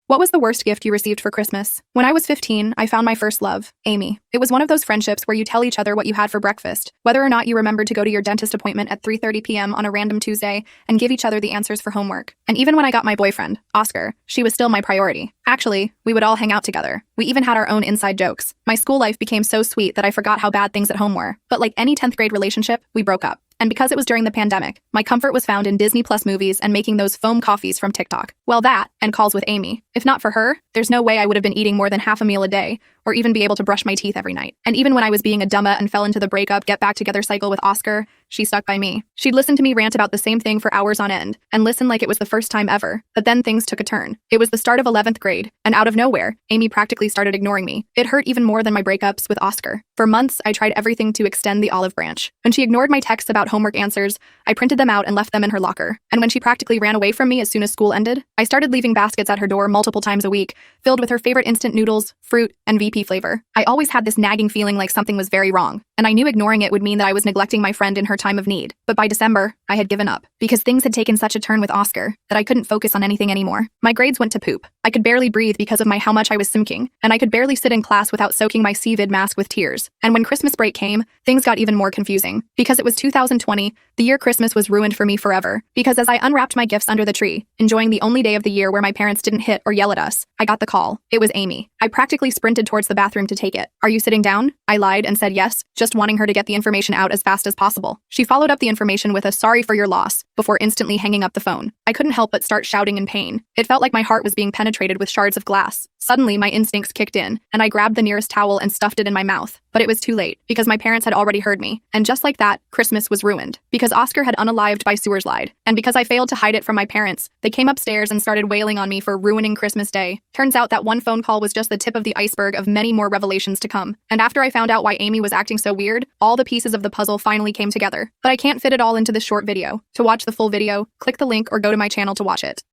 What was the worst gift you received for Christmas? When I was 15, I found my first love, Amy. It was one of those friendships where you tell each other what you had for breakfast, whether or not you remembered to go to your dentist appointment at 3:30 p.m. on a random Tuesday, and give each other the answers for homework. And even when I got my boyfriend, Oscar, she was still my priority. Actually, we would all hang out together. We even had our own inside jokes. My school life became so sweet that I forgot how bad things at home were. But like any 10th grade relationship, we broke up. And because it was during the pandemic, my comfort was found in Disney Plus movies and making those foam coffees from TikTok. Well, that, and calls with Amy. If not for her, there's no way I would have been eating more than half a meal a day, or even be able to brush my teeth every night. And even when I was being a dumba and fell into the breakup, get back together cycle with Oscar, she stuck by me. She'd listen to me rant about the same thing for hours on end, and listen like it was the first time ever. But then things took a turn. It was the start of 11th grade, and out of nowhere, Amy practically started ignoring me. It hurt even more than my breakups with Oscar. For months, I tried everything to extend the olive branch. When she ignored my texts about homework answers, I printed them out and left them in her locker. And when she practically ran away from me as soon as school ended, I started leaving baskets at her door multiple times a week, filled with her favorite instant noodles, fruit, and VP flavor. I always had this nagging feeling like something was very wrong, and I knew ignoring it would mean that I was neglecting my friend in her time of need. But by December, I had given up, because things had taken such a turn with Oscar that I couldn't focus on anything anymore. My grades went to poop. I could barely breathe because of how much I was simking, and I could barely sit in class without soaking my CVID mask with tears. And when Christmas break came, things got even more confusing. Because it was 2020, the year Christmas was ruined for me forever. Because as I unwrapped my gifts under the tree, enjoying the only day of the year where my parents didn't hit or yell at us, I got the call. It was Amy. I practically sprinted towards the bathroom to take it. "Are you sitting down?" I lied and said yes, just wanting her to get the information out as fast as possible. She followed up the information with a "sorry for your loss" before instantly hanging up the phone. I couldn't help but start shouting in pain. It felt like my heart was being penetrated with shards of glass. Suddenly, my instincts kicked in, and I grabbed the nearest towel and stuffed it in my mouth. But it was too late, because my parents had already heard me. And just like that, Christmas was ruined. Because Oscar had unalived by sewers lied. And because I failed to hide it from my parents, they came upstairs and started wailing on me for ruining Christmas Day. Turns out that one phone call was just the tip of the iceberg of many more revelations to come. And after I found out why Amy was acting so weird, all the pieces of the puzzle finally came together. But I can't fit it all into this short video. To watch the full video, click the link or go to my channel to watch it.